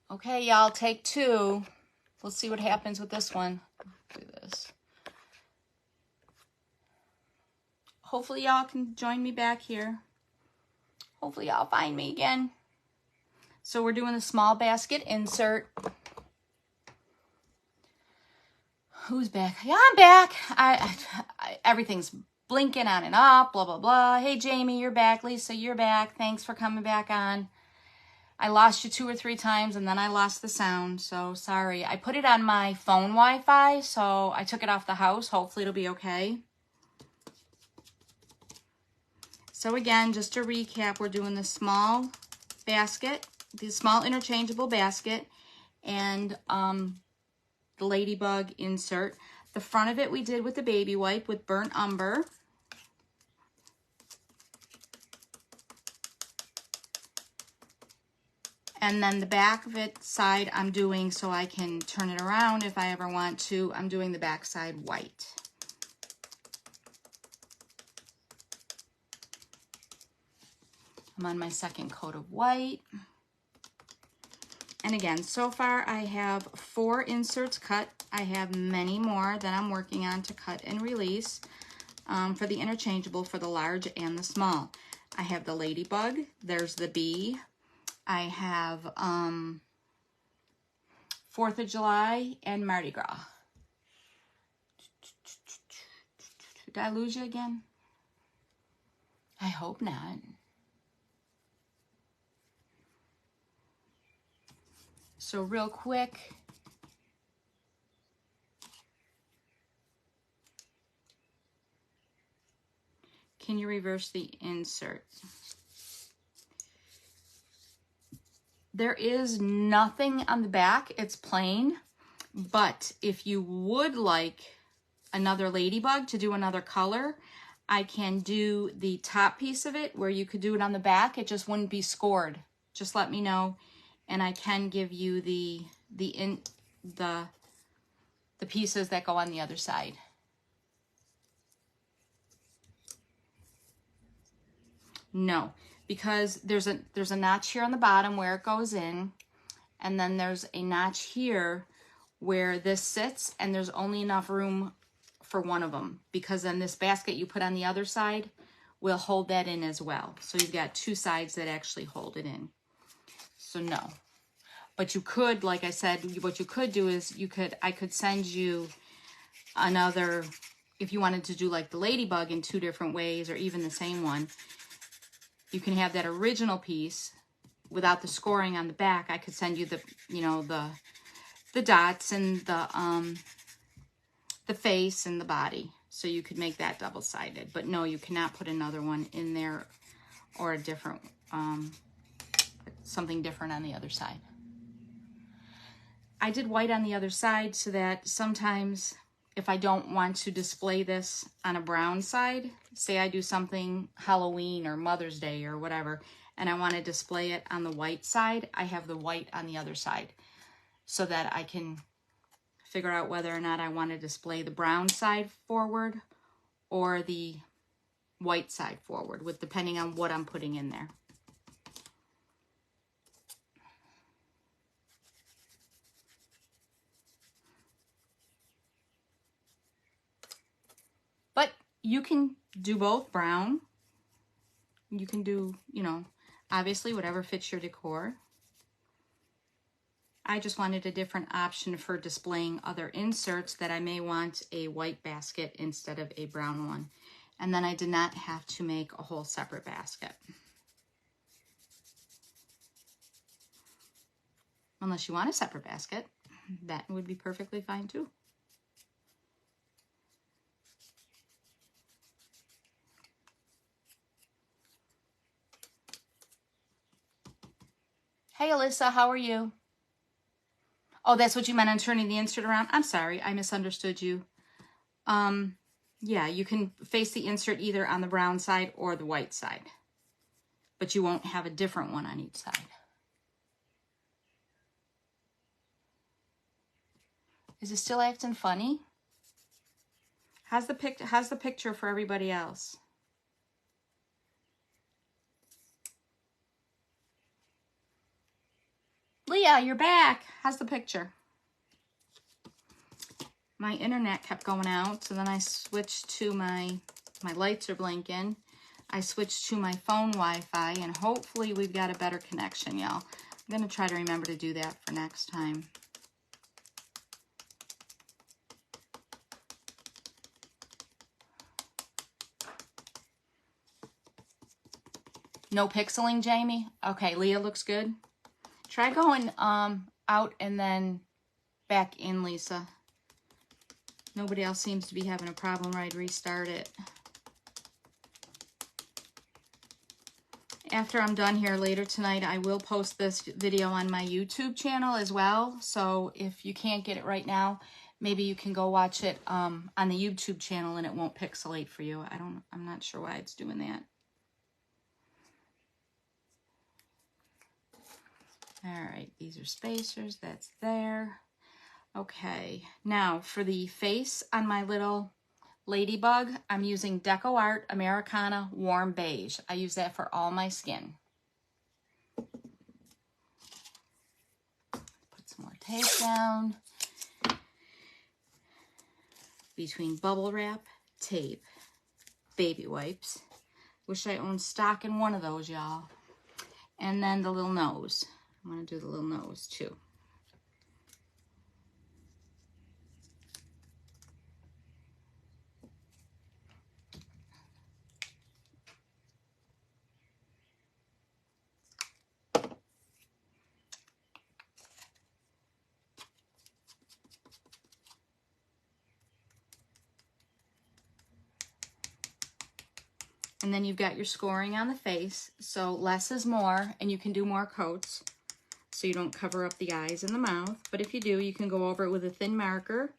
Okay, y'all, take two. Let's see what happens with this one. Do this. Hopefully y'all can join me back here. Hopefully y'all find me again. So we're doing a small basket insert. Who's back? Yeah, I'm back. Everything's blinking on and off, blah, blah, blah. Hey, Jamie, you're back. Lisa, you're back. Thanks for coming back on. I lost you 2 or 3 times, and then I lost the sound, so sorry. I put it on my phone Wi-Fi, so I took it off the house. Hopefully it'll be okay. So again, just to recap, we're doing the small basket, the small interchangeable basket, and the ladybug insert. The front of it we did with the baby wipe with burnt umber. And then the back of it side I'm doing so I can turn it around if I ever want to. I'm doing the back side white. I'm on my second coat of white. And again, so far I have 4 inserts cut. I have many more that I'm working on to cut and release for the interchangeable for the large and the small. I have the ladybug, there's the bee. I have 4th of July and Mardi Gras. Did I lose you again? I hope not. So real quick, can you reverse the insert? There is nothing on the back, it's plain, but if you would like another ladybug to do another color, I can do the top piece of it where you could do it on the back. It just wouldn't be scored. Just let me know, and I can give you the pieces that go on the other side. No, because there's a notch here on the bottom where it goes in, and then there's a notch here where this sits, and there's only enough room for one of them, because then this basket you put on the other side will hold that in as well. So you've got 2 sides that actually hold it in. So no. But you could, like I said, what you could do is I could send you another, if you wanted to do like the ladybug in 2 different ways, or even the same one. You can have that original piece without the scoring on the back. I could send you the, you know, the dots and the face and the body. So you could make that double-sided. But no, you cannot put another one in there, or a different, something different on the other side. I did white on the other side so that sometimes if I don't want to display this on a brown side, say I do something Halloween or Mother's Day or whatever, and I want to display it on the white side, I have the white on the other side so that I can figure out whether or not I want to display the brown side forward or the white side forward, with depending on what I'm putting in there. But you can do both brown. You can do, you know, obviously whatever fits your decor. I just wanted a different option for displaying other inserts, that I may want a white basket instead of a brown one. And then I did not have to make a whole separate basket. Unless you want a separate basket, that would be perfectly fine too. Hey, Alyssa, how are you? Oh, that's what you meant on turning the insert around? I'm sorry, I misunderstood you. Yeah, you can face the insert either on the brown side or the white side, but you won't have a different one on each side. Is it still acting funny? How's the picture for everybody else? Leah, Leah, you're back. How's the picture? My internet kept going out, so then I switched to my lights are blinking. I switched to my phone Wi-Fi, and hopefully we've got a better connection, y'all. I'm going to try to remember to do that for next time. No pixeling, Jamie? Okay, Leah looks good. Try going out and then back in, Lisa. Nobody else seems to be having a problem, right? Restart it. After I'm done here later tonight, I will post this video on my YouTube channel as well. So if you can't get it right now, maybe you can go watch it on the YouTube channel and it won't pixelate for you. I'm not sure why it's doing that. All right, these are spacers, that's there. Okay, now for the face on my little ladybug, I'm using Deco Art Americana Warm Beige. I use that for all my skin. Put some more tape down. Between bubble wrap, tape, baby wipes. Wish I owned stock in one of those, y'all. And then the little nose. I'm going to do the little nose too. And then you've got your scoring on the face, so less is more, and you can do more coats so you don't cover up the eyes and the mouth. But if you do, you can go over it with a thin marker,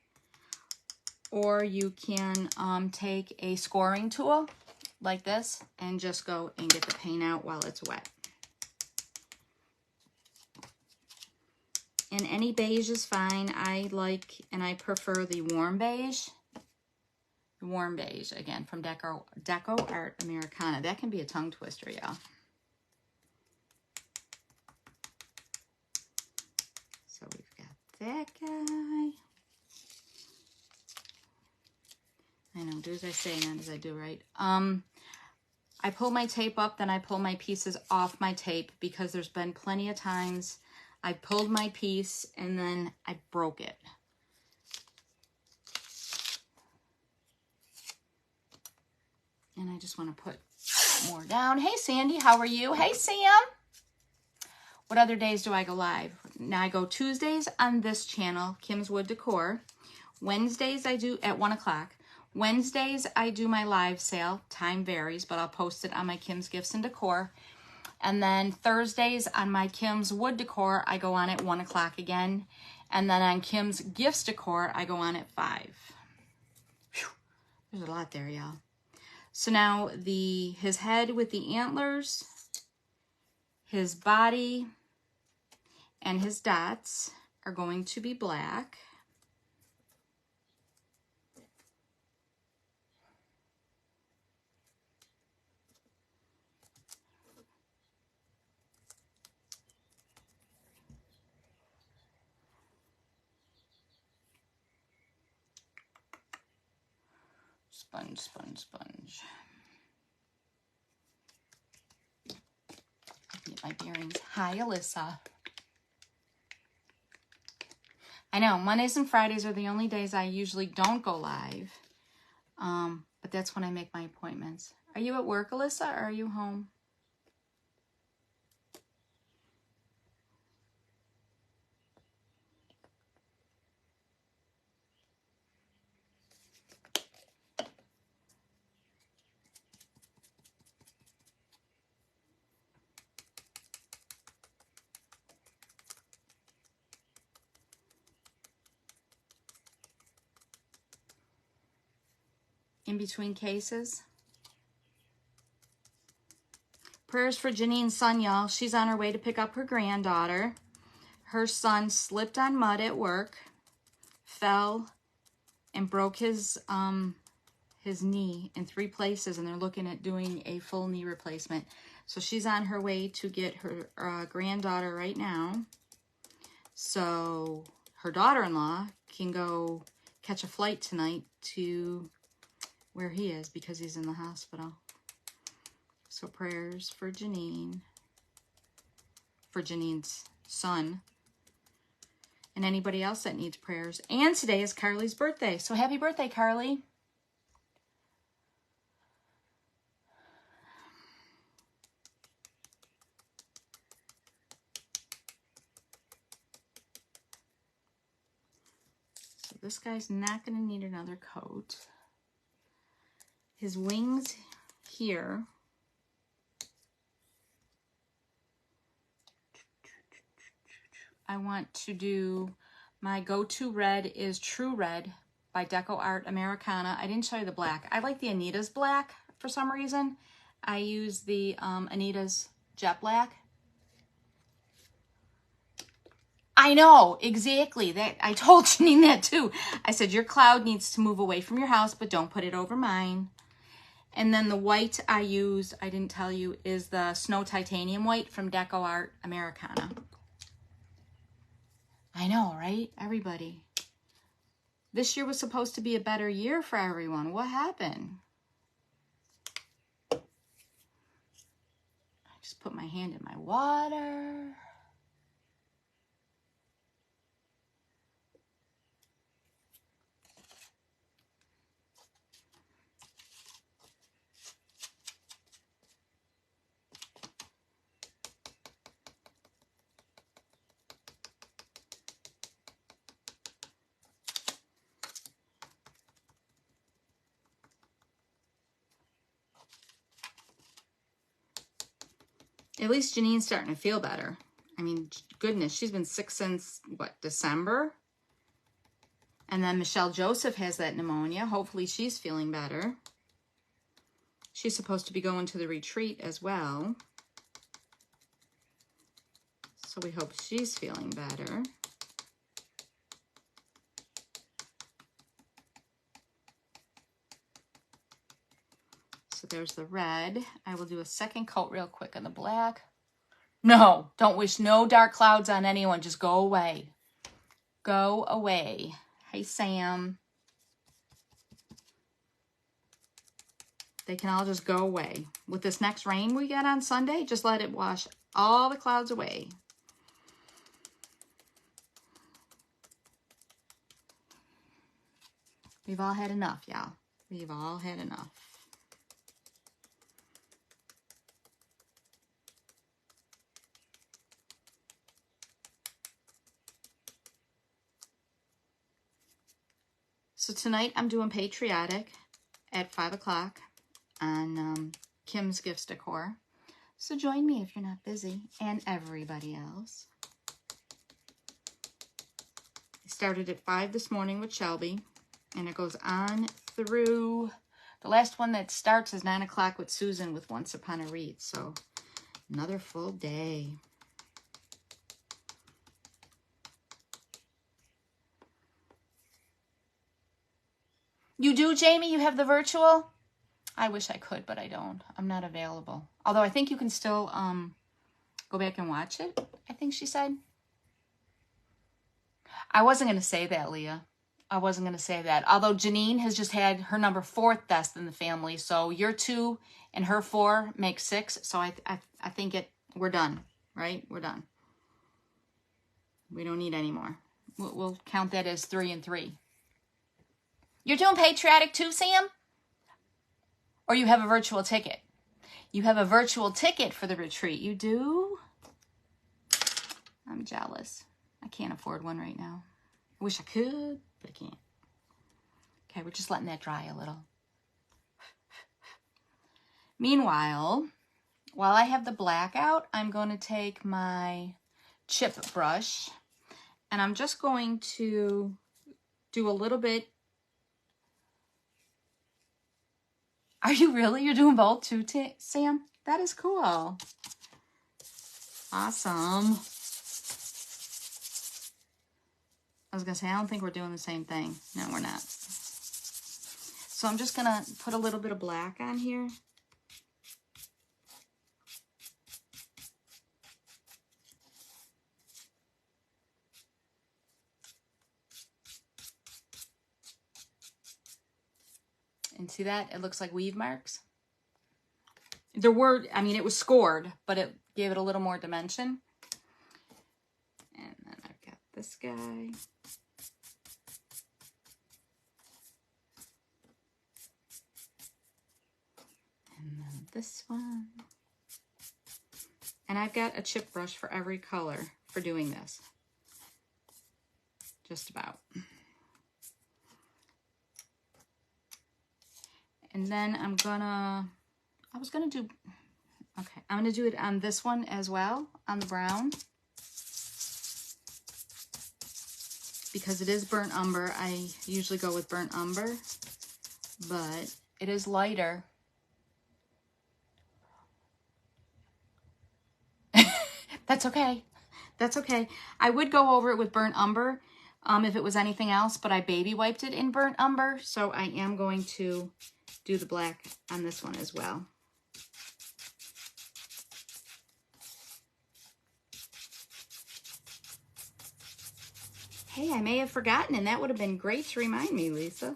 or you can take a scoring tool like this and just go and get the paint out while it's wet. And any beige is fine. I like and I prefer the warm beige. Warm beige, again, from Deco Art Americana. That can be a tongue twister, y'all. So we've got that guy. I know, do as I say, not as I do, right? I pull my tape up, then I pull my pieces off my tape because there's been plenty of times I pulled my piece and then I broke it. And I just want to put more down. Hey, Sandy, how are you? Hey, Sam. What other days do I go live? Now, I go Tuesdays on this channel, Kim's Wood Decor. Wednesdays, I do at 1 o'clock. Wednesdays, I do my live sale. Time varies, but I'll post it on my Kim's Gifts and Decor. And then Thursdays on my Kim's Wood Decor, I go on at 1 o'clock again. And then on Kim's Gifts Decor, I go on at 5. Whew. There's a lot there, y'all. So now his head with the antlers, his body, and his dots are going to be black. Sponge, sponge, sponge. Get my bearings. Hi, Alyssa. I know, Mondays and Fridays are the only days I usually don't go live. But that's when I make my appointments. Are you at work, Alyssa, or are you home? In between cases. Prayers for Janine's son, y'all. She's on her way to pick up her granddaughter. Her son slipped on mud at work, fell, and broke his knee in 3 places, and they're looking at doing a full knee replacement. So she's on her way to get her granddaughter right now. so her daughter-in-law can go catch a flight tonight to where he is because he's in the hospital. So prayers for Janine, for Janine's son, and anybody else that needs prayers. And today is Carly's birthday. So happy birthday, Carly. So this guy's not going to need another coat. His wings here. I want to do, my go-to red is True Red by Deco Art Americana. I didn't show you the black. I like the Anita's black for some reason. I use the Anita's Jet Black. I know, exactly. That I told Janine that too. I said, your cloud needs to move away from your house, but don't put it over mine. And then the white I use, I didn't tell you, is the Snow Titanium White from Deco Art Americana. I know, right? Everybody. This year was supposed to be a better year for everyone. What happened? I just put my hand in my water. At least Janine's starting to feel better. I mean, goodness, she's been sick since, what, December? And then Michelle Joseph has that pneumonia. Hopefully she's feeling better. She's supposed to be going to the retreat as well. So we hope she's feeling better. So there's the red. I will do a second coat real quick on the black. No, don't wish no dark clouds on anyone. Just go away. Go away. Hey, Sam. They can all just go away. With this next rain we get on Sunday, just let it wash all the clouds away. We've all had enough, y'all. We've all had enough. So tonight I'm doing Patriotic at 5 o'clock on Kim's Gifts Decor. So join me if you're not busy, and everybody else. I started at 5 this morning with Shelby, and it goes on through, the last one that starts is 9 o'clock with Susan with Once Upon a Read. So another full day. You do, Jamie? You have the virtual? I wish I could, but I don't. I'm not available. Although I think you can still go back and watch it, I think she said. I wasn't going to say that, Leah. I wasn't going to say that. Although Janine has just had her number 4th best in the family. So your 2 and her 4 make 6. So I think we're done, right? We're done. We don't need any more. We'll count that as 3 and 3. You're doing Patriotic too, Sam? Or you have a virtual ticket? You have a virtual ticket for the retreat. You do? I'm jealous. I can't afford one right now. I wish I could, but I can't. Okay, we're just letting that dry a little. Meanwhile, while I have the black out, I'm going to take my chip brush and I'm just going to do a little bit. Are you really? You're doing both too, Sam? That is cool. Awesome. I was going to say, I don't think we're doing the same thing. No, we're not. So I'm just going to put a little bit of black on here. And see that? It looks like weave marks. There were, I mean, it was scored, but it gave it a little more dimension. And then I've got this guy. And then this one. And I've got a chip brush for every color for doing this. Just about. And then I'm gonna do it on this one as well, on the brown. Because it is burnt umber. I usually go with burnt umber, but it is lighter. That's okay. That's okay. I would go over it with burnt umber if it was anything else, but I baby wiped it in burnt umber, so I am going to do the black on this one as well. Hey, I may have forgotten, and that would have been great to remind me, Lisa.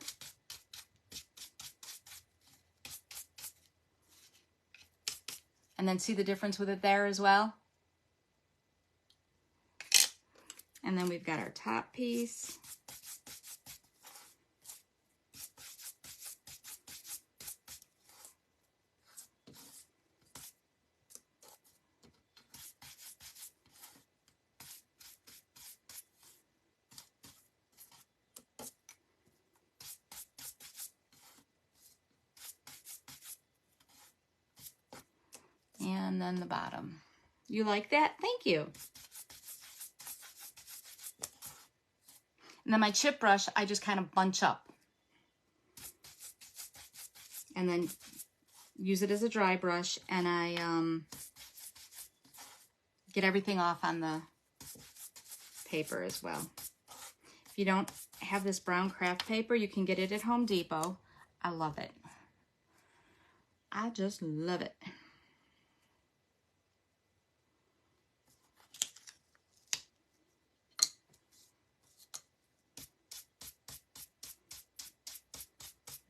And then see the difference with it there as well? And then we've got our top piece. And then the bottom. You like that? Thank you. And then my chip brush, I just kind of bunch up. And then use it as a dry brush, and I get everything off on the paper as well. If you don't have this brown craft paper, you can get it at Home Depot. I love it. I just love it.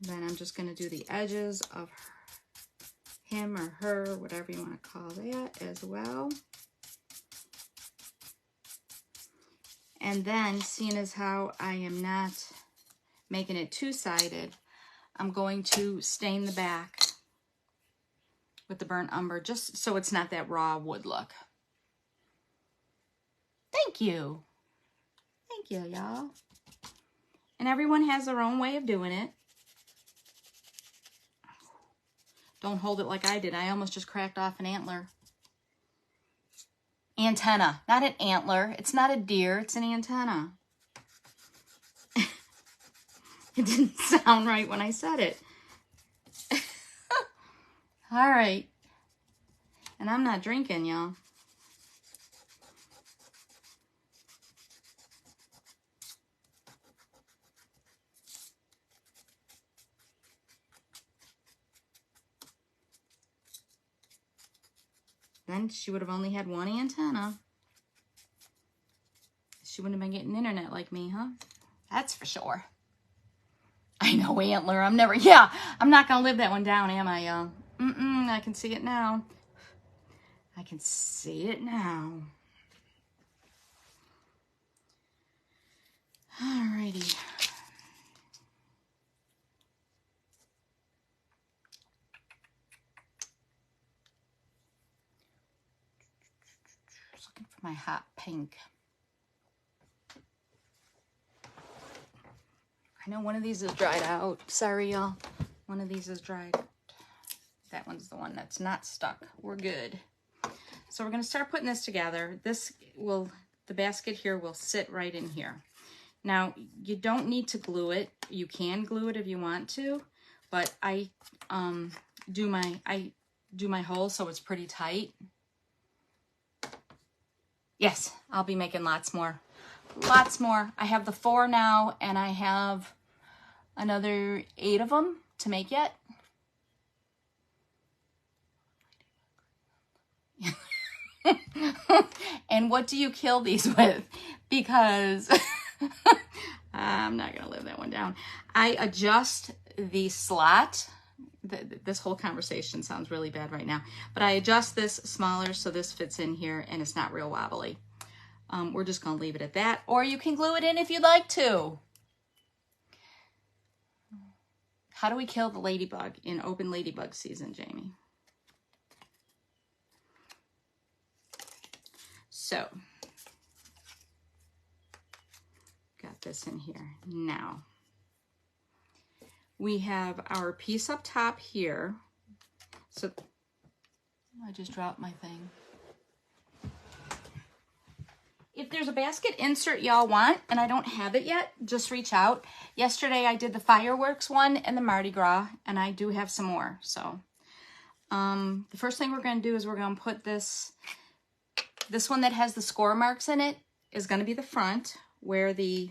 Then I'm just going to do the edges of him or her, whatever you want to call that as well. And then, seeing as how I am not making it two-sided, I'm going to stain the back with the burnt umber, just so it's not that raw wood look. Thank you. Thank you, y'all. And everyone has their own way of doing it. Don't hold it like I did. I almost just cracked off an antler. Antenna, not an antler. It's not a deer, it's an antenna. It didn't sound right when I said it. All right. And I'm not drinking, y'all. Then she would have only had one antenna. She wouldn't have been getting internet like me, huh? That's for sure. I know, antler. I'm not going to live that one down, am I, y'all? I can see it now. I can see it now. Alrighty. Just looking for my hot pink. I know one of these is dried out. Sorry, y'all. One of these is dried. That one's the one that's not stuck. We're good. So we're going to start putting this together. The basket here will sit right in here. Now, you don't need to glue it. You can glue it if you want to, but I do my hole so it's pretty tight. Yes, I'll be making lots more. Lots more. I have the 4 now, and I have another 8 of them to make yet. And what do you kill these with? Because I'm not going to live that one down. I adjust the slot. This whole conversation sounds really bad right now, but I adjust this smaller so this fits in here and it's not real wobbly. We're just going to leave it at that, or you can glue it in if you'd like to. How do we kill the ladybug in open ladybug season, Jamie? So, got this in here. Now, we have our piece up top here. So, I just dropped my thing. If there's a basket insert y'all want and I don't have it yet, just reach out. Yesterday I did the fireworks one and the Mardi Gras, and I do have some more. So the first thing we're going to do is we're going to put this one that has the score marks in it is going to be the front where the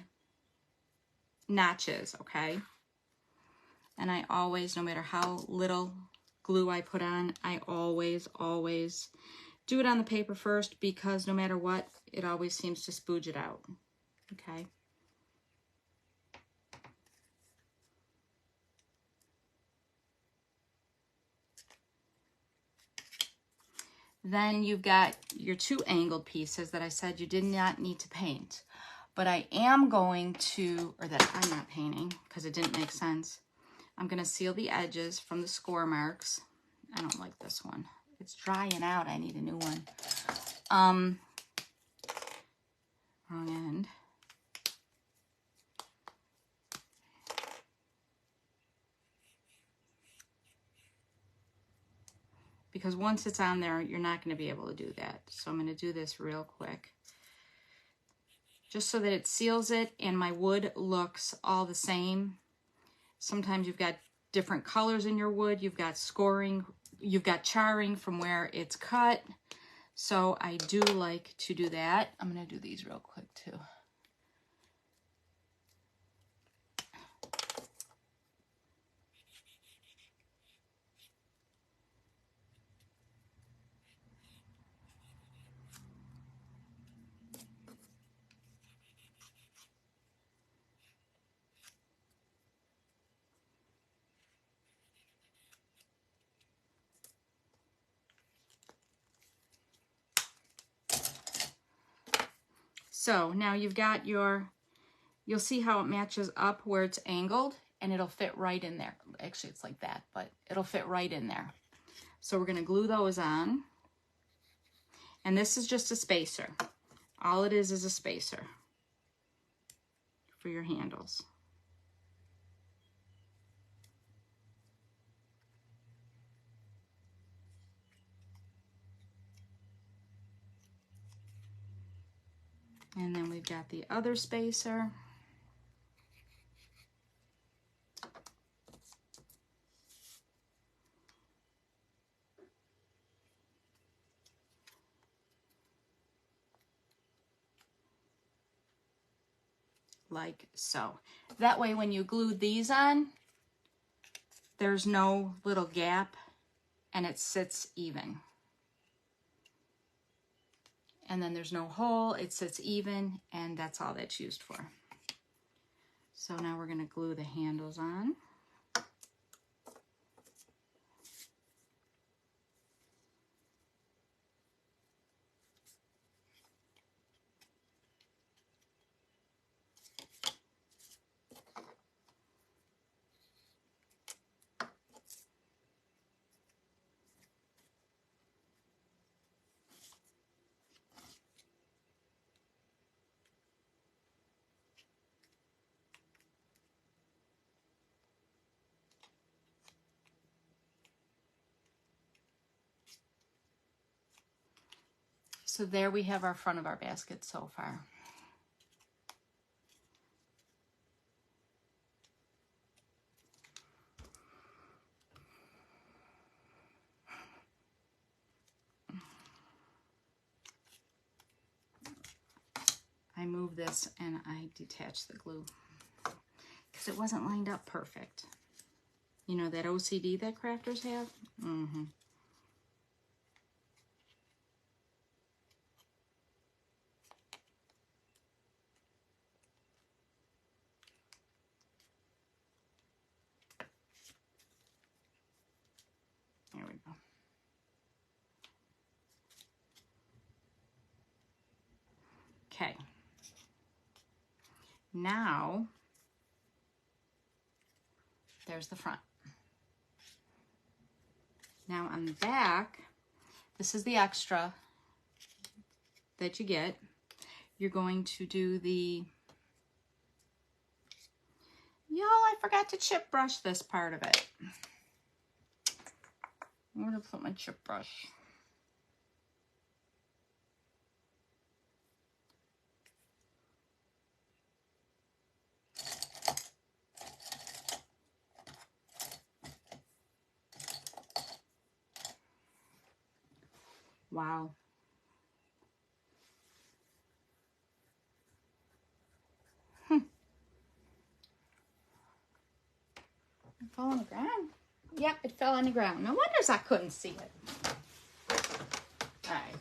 notch is, okay? And I always, no matter how little glue I put on, I always do it on the paper first, because no matter what, it always seems to spooge it out, okay? Then you've got your two angled pieces that I said you did not need to paint. But I am going to, or that I'm not painting because it didn't make sense. I'm going to seal the edges from the score marks. I don't like this one. It's drying out. I need a new one. Wrong end. Because once it's on there, you're not going to be able to do that. So I'm going to do this real quick, just so that it seals it and my wood looks all the same. Sometimes you've got different colors in your wood. You've got scoring, you've got charring from where it's cut. So I do like to do that. I'm going to do these real quick too. So now you've got your, you'll see how it matches up where it's angled, and it'll fit right in there. Actually, it's like that, but it'll fit right in there. So we're going to glue those on. And this is just a spacer. All it is a spacer for your handles. And then we've got the other spacer. Like so. That way when you glue these on, there's no little gap and it sits even. And then there's no hole, it sits even, and that's all that's used for. So now we're going to glue the handles on. So there we have our front of our basket so far. I move this and I detach the glue because it wasn't lined up perfect. You know that OCD that crafters have? Mm-hmm. Now, there's the front. Now on the back, this is the extra that you get. You're going to do the, y'all, I forgot to chip brush this part of it. I'm gonna put my chip brush. Wow. It fell on the ground. Yep, it fell on the ground. No wonder I couldn't see it. All right.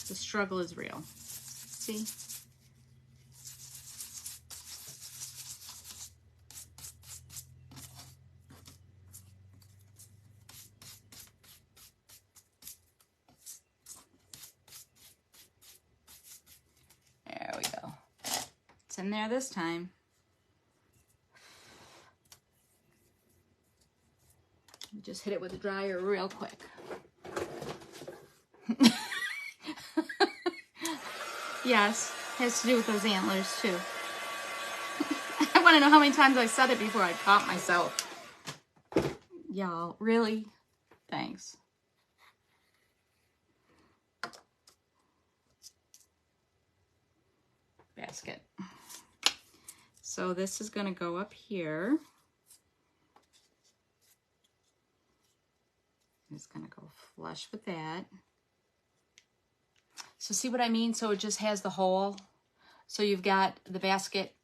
The struggle is real. See? There we go. It's in there this time. Just hit it with a dryer real quick. Yes, has to do with those antlers too. I want to know how many times I said it before I caught myself. Y'all, really? Thanks. Basket. So this is going to go up here. It's going to go flush with that. So see what I mean? So it just has the hole. So you've got the basket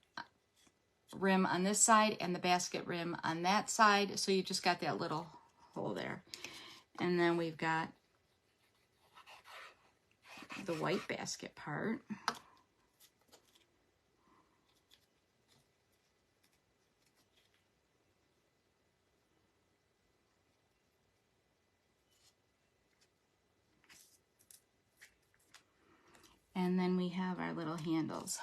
rim on this side and the basket rim on that side. So you just got that little hole there. And then we've got the white basket part. And then we have our little handles.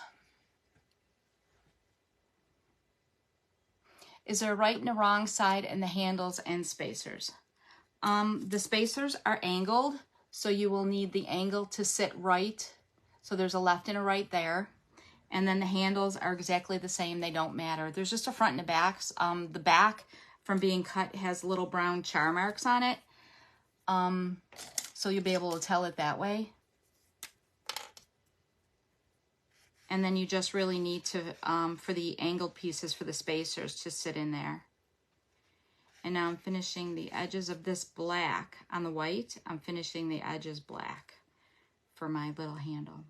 Is there a right and a wrong side in the handles and spacers? The spacers are angled, so you will need the angle to sit right. So there's a left and a right there. And then the handles are exactly the same. They don't matter. There's just a front and a back. The back from being cut has little brown char marks on it. So you'll be able to tell it that way. And then you just really need to, for the angled pieces for the spacers to sit in there. And now I'm finishing the edges of this black on the white. I'm finishing the edges black for my little handle.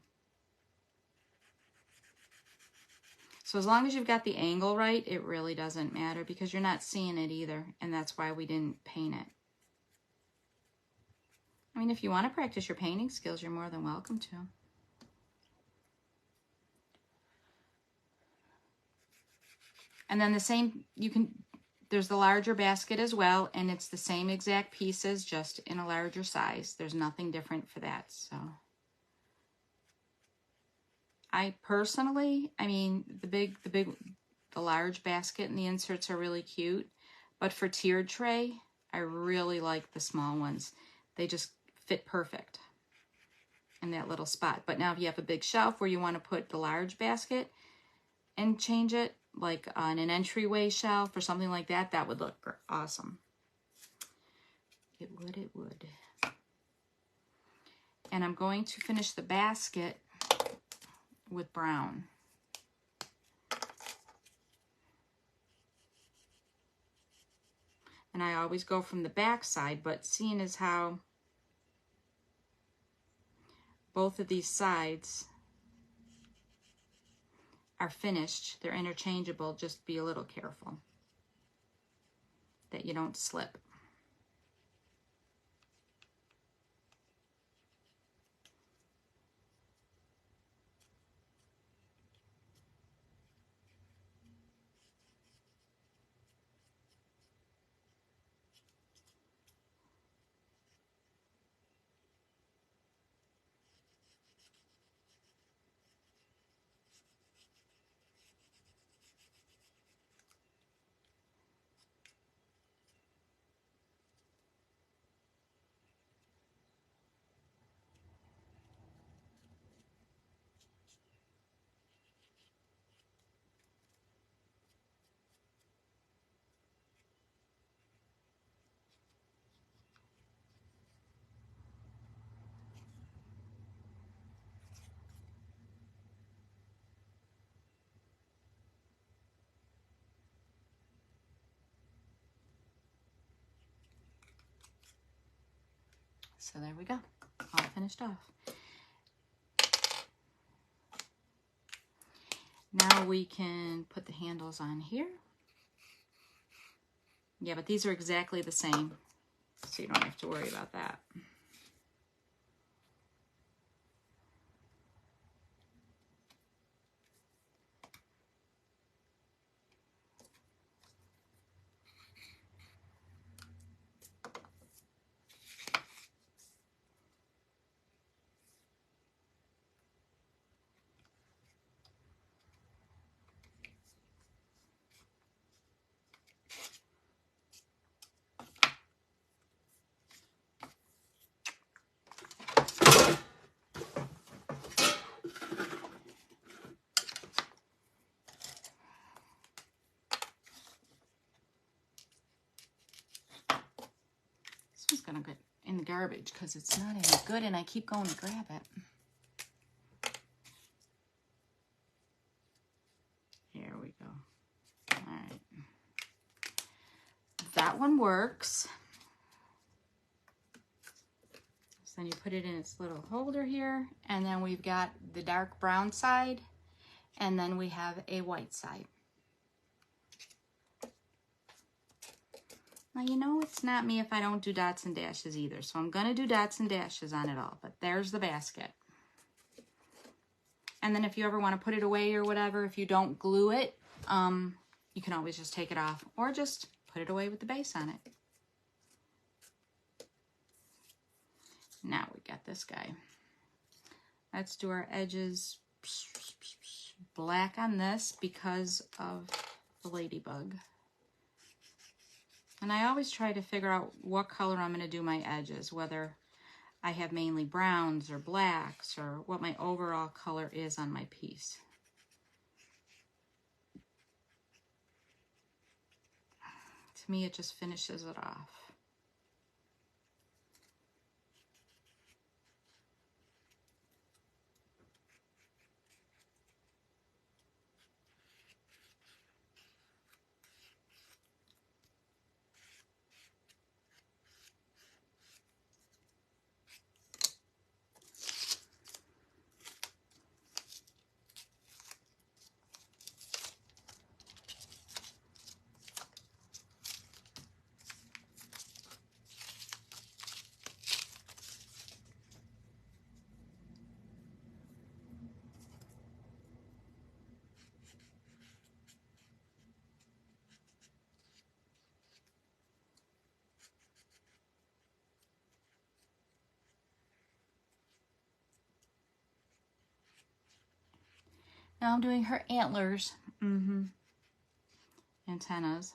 So as long as you've got the angle right, it really doesn't matter because you're not seeing it either. And that's why we didn't paint it. I mean, if you want to practice your painting skills, you're more than welcome to. And then the same, there's the larger basket as well, and it's the same exact pieces, just in a larger size. There's nothing different for that, so. I personally, I mean, the large basket and the inserts are really cute, but for tiered tray, I really like the small ones. They just fit perfect in that little spot. But now if you have a big shelf where you want to put the large basket and change it, like on an entryway shelf or something like that, that would look awesome. It would. And I'm going to finish the basket with brown. And I always go from the back side, but seeing as how both of these sides are finished, they're interchangeable, just be a little careful that you don't slip. So there we go, all finished off. Now we can put the handles on here. Yeah, but these are exactly the same, so you don't have to worry about that. This one's gonna get in the garbage because it's not any good and I keep going to grab it. Here we go. All right. That one works. So then you put it in its little holder here, and then we've got the dark brown side, and then we have a white side. Now, you know it's not me if I don't do dots and dashes either, so I'm going to do dots and dashes on it all, but there's the basket. And then if you ever want to put it away or whatever, if you don't glue it, you can always just take it off or just put it away with the base on it. Now we got this guy. Let's do our edges black on this because of the ladybug. And I always try to figure out what color I'm going to do my edges, whether I have mainly browns or blacks or what my overall color is on my piece. To me, it just finishes it off. Now I'm doing her antlers, antennas.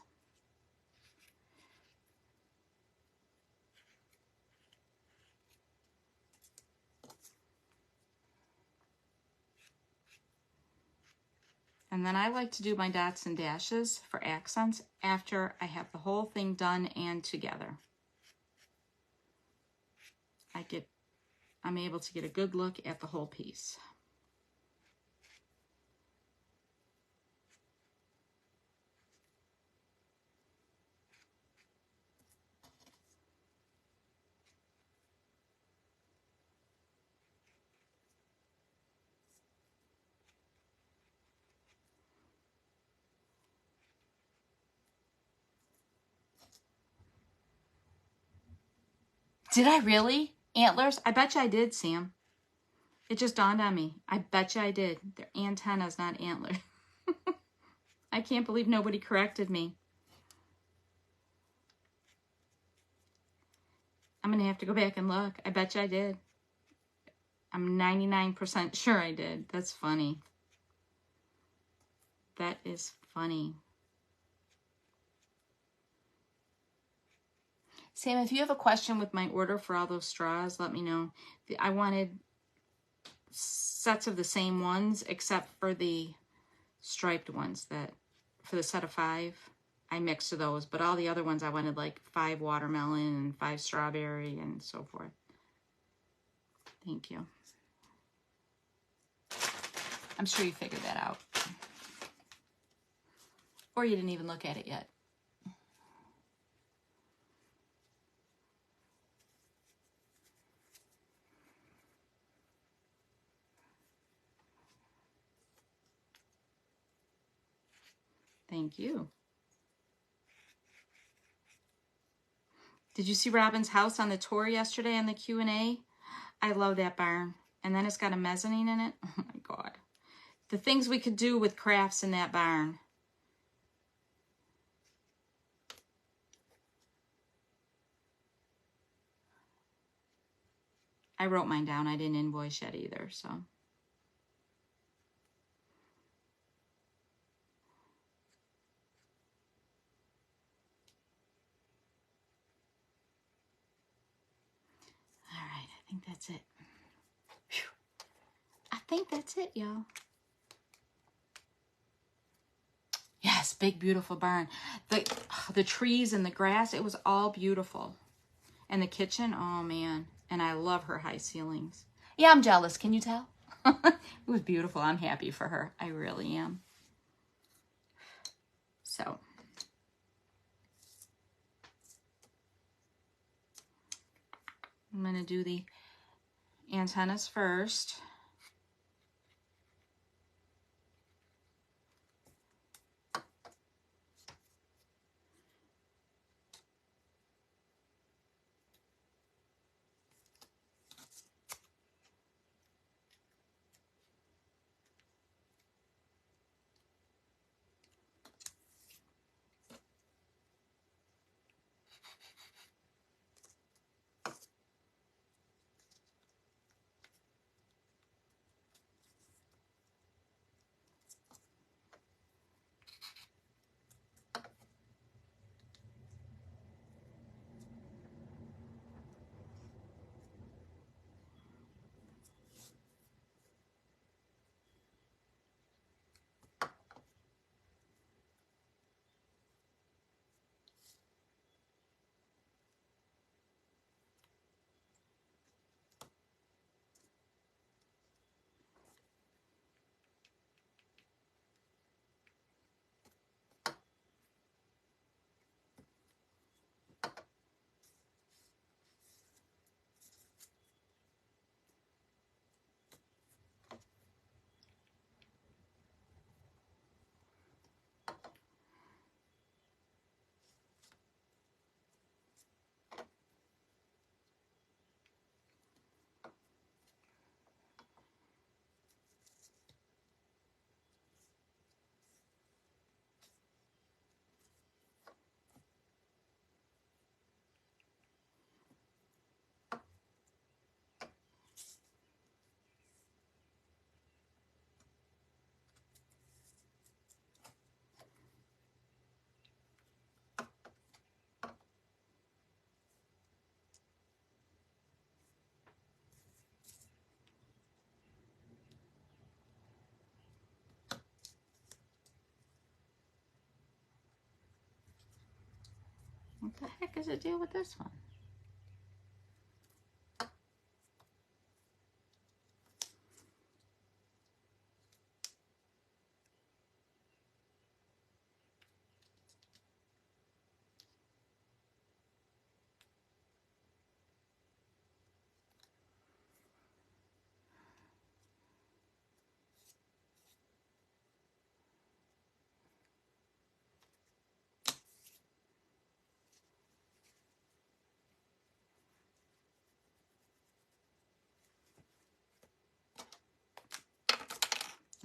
And then I like to do my dots and dashes for accents after I have the whole thing done and together. I'm able to get a good look at the whole piece. Did I really? Antlers? I bet you I did, Sam. It just dawned on me. I bet you I did. They're antennas, not antlers. I can't believe nobody corrected me. I'm going to have to go back and look. I bet you I did. I'm 99% sure I did. That's funny. That is funny. Sam, if you have a question with my order for all those straws, let me know. I wanted sets of the same ones except for the striped ones that for the set of 5 I mixed those, but all the other ones I wanted like 5 watermelon and 5 strawberry and so forth. Thank you. I'm sure you figured that out, or you didn't even look at it yet. Thank you. Did you see Robin's house on the tour yesterday on the Q&A? I love that barn. And then it's got a mezzanine in it. Oh my God. The things we could do with crafts in that barn. I wrote mine down. I didn't invoice yet either, so. All right, I think that's it. Whew. I think that's it, y'all. Yes, big, beautiful barn. The trees and the grass, it was all beautiful. And the kitchen, oh man. And I love her high ceilings. Yeah, I'm jealous. Can you tell? It was beautiful. I'm happy for her. I really am. So. I'm going to do the antennas first. What the heck is the deal with this one?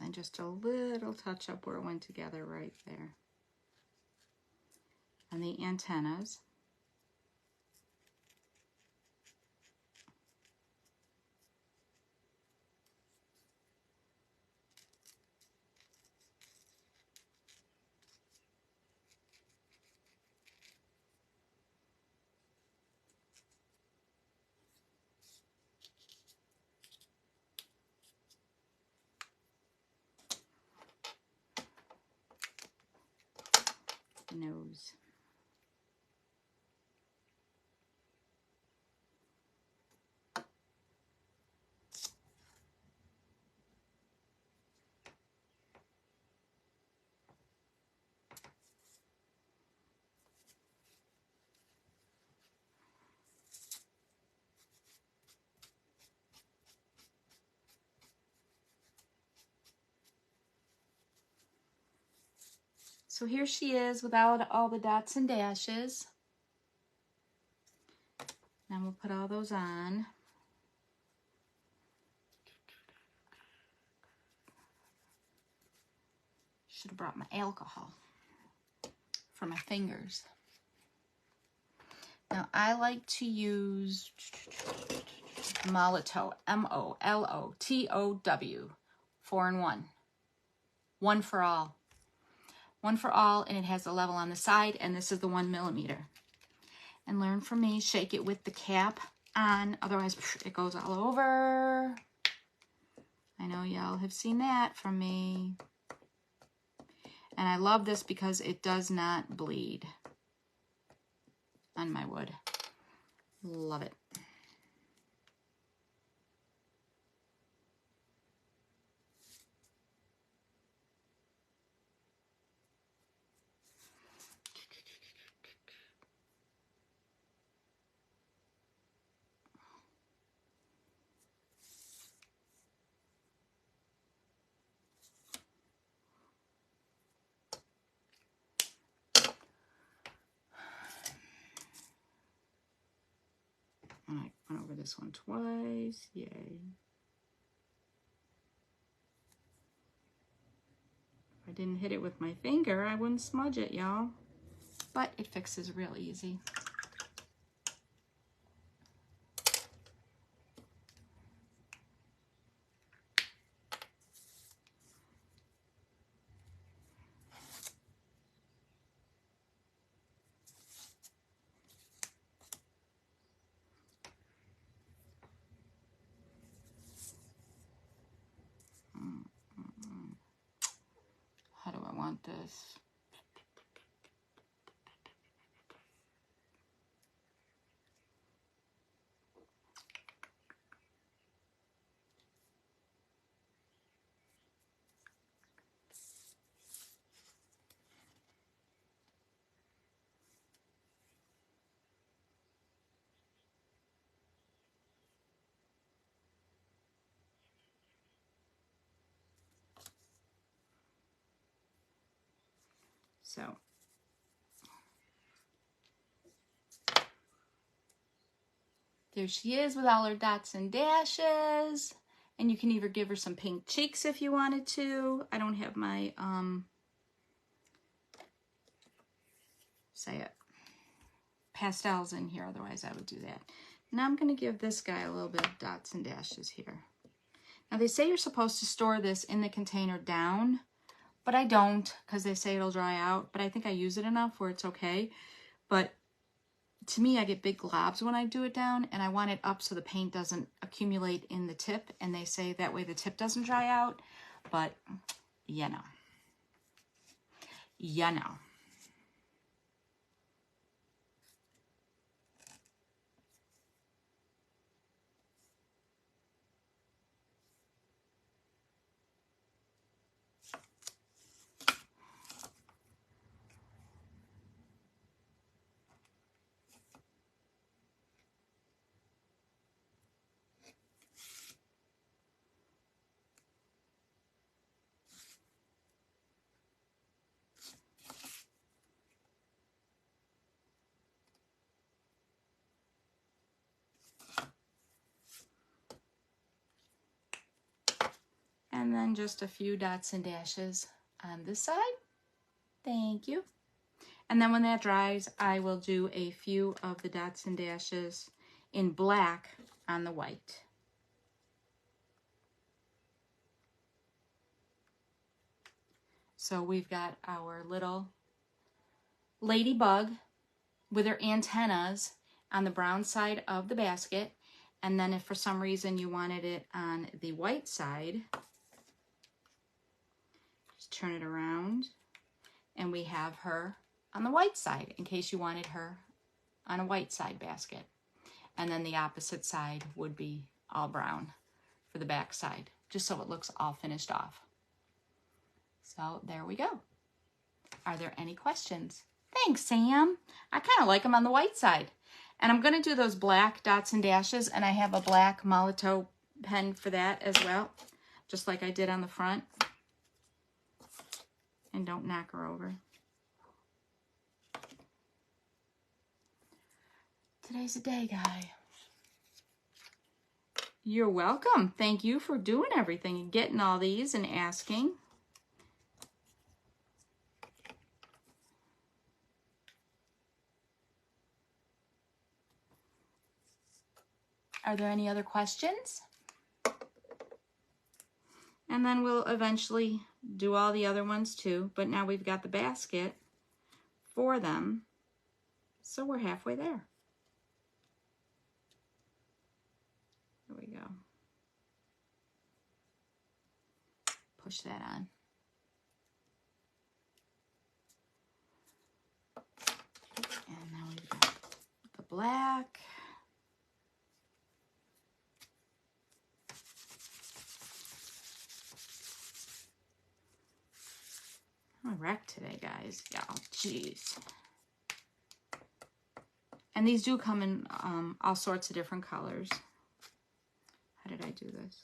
And just a little touch up where it went together right there. And the antennas. Nose. So So here she is without all the dots and dashes. Now we'll put all those on. Should have brought my alcohol for my fingers. Now I like to use Molotow, M-O-L-O-T-O-W, 4-in-1. One for all. One for all, and it has a level on the side, and this is the 1 millimeter. And learn from me, shake it with the cap on, otherwise it goes all over. I know y'all have seen that from me. And I love this because it does not bleed on my wood. Love it. I went over this one twice. Yay. If I didn't hit it with my finger, I wouldn't smudge it, y'all. But it fixes real easy. How do I want this? So there she is with all her dots and dashes. And you can either give her some pink cheeks if you wanted to. I don't have my, pastels in here, otherwise I would do that. Now I'm going to give this guy a little bit of dots and dashes here. Now they say you're supposed to store this in the container down, but I don't because they say it'll dry out. But I think I use it enough where it's okay. But to me, I get big globs when I do it down, and I want it up so the paint doesn't accumulate in the tip. And they say that way the tip doesn't dry out. But, you know. You know. And then just a few dots and dashes on this side. Thank you. And then when that dries, I will do a few of the dots and dashes in black on the white. So we've got our little ladybug with her antennas on the brown side of the basket. And then if for some reason you wanted it on the white side, just turn it around and we have her on the white side in case you wanted her on a white side basket. And then the opposite side would be all brown for the back side, just so it looks all finished off. So there we go. Are there any questions? Thanks, Sam. I kind of like them on the white side. And I'm going to do those black dots and dashes, and I have a black Molotow pen for that as well, just like I did on the front. And don't knock her over. Today's a day, guy. You're welcome. Thank you for doing everything and getting all these and asking. Are there any other questions? And then we'll eventually do all the other ones too. But now we've got the basket for them. So we're halfway there. There we go. Push that on. And now we've got the black. I'm a wreck today, guys. Yeah, jeez. And these do come in all sorts of different colors. How did I do this?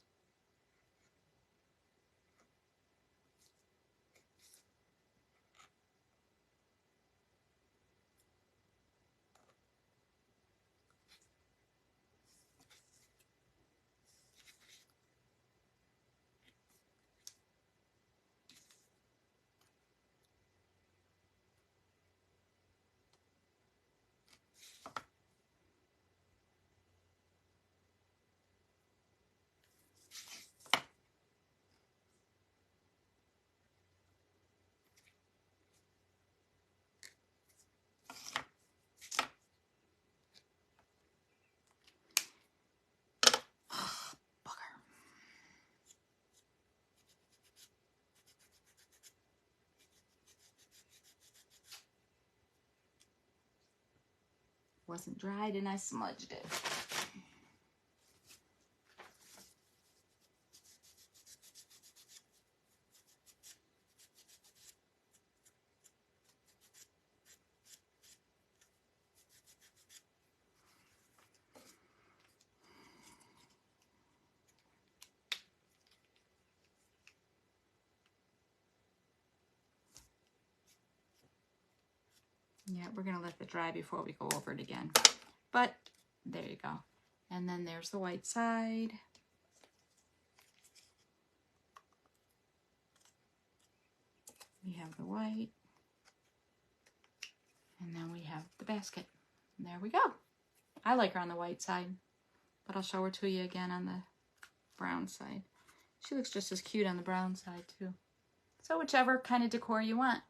Wasn't dried and I smudged it. Yeah, we're gonna let it dry before we go over it again. But there you go. And then there's the white side. We have the white. And then we have the basket. And there we go. I like her on the white side, but I'll show her to you again on the brown side. She looks just as cute on the brown side too. So whichever kind of decor you want.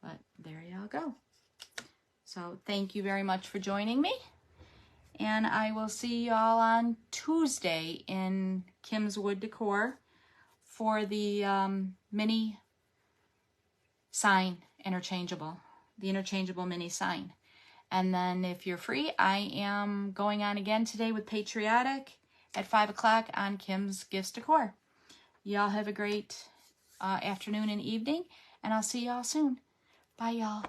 But there y'all go. So thank you very much for joining me. And I will see y'all on Tuesday in Kim's Wood Decor for the mini sign interchangeable. The interchangeable mini sign. And then if you're free, I am going on again today with Patriotic at 5 o'clock on Kim's Gifts Decor. Y'all have a great afternoon and evening, and I'll see y'all soon. Bye, y'all.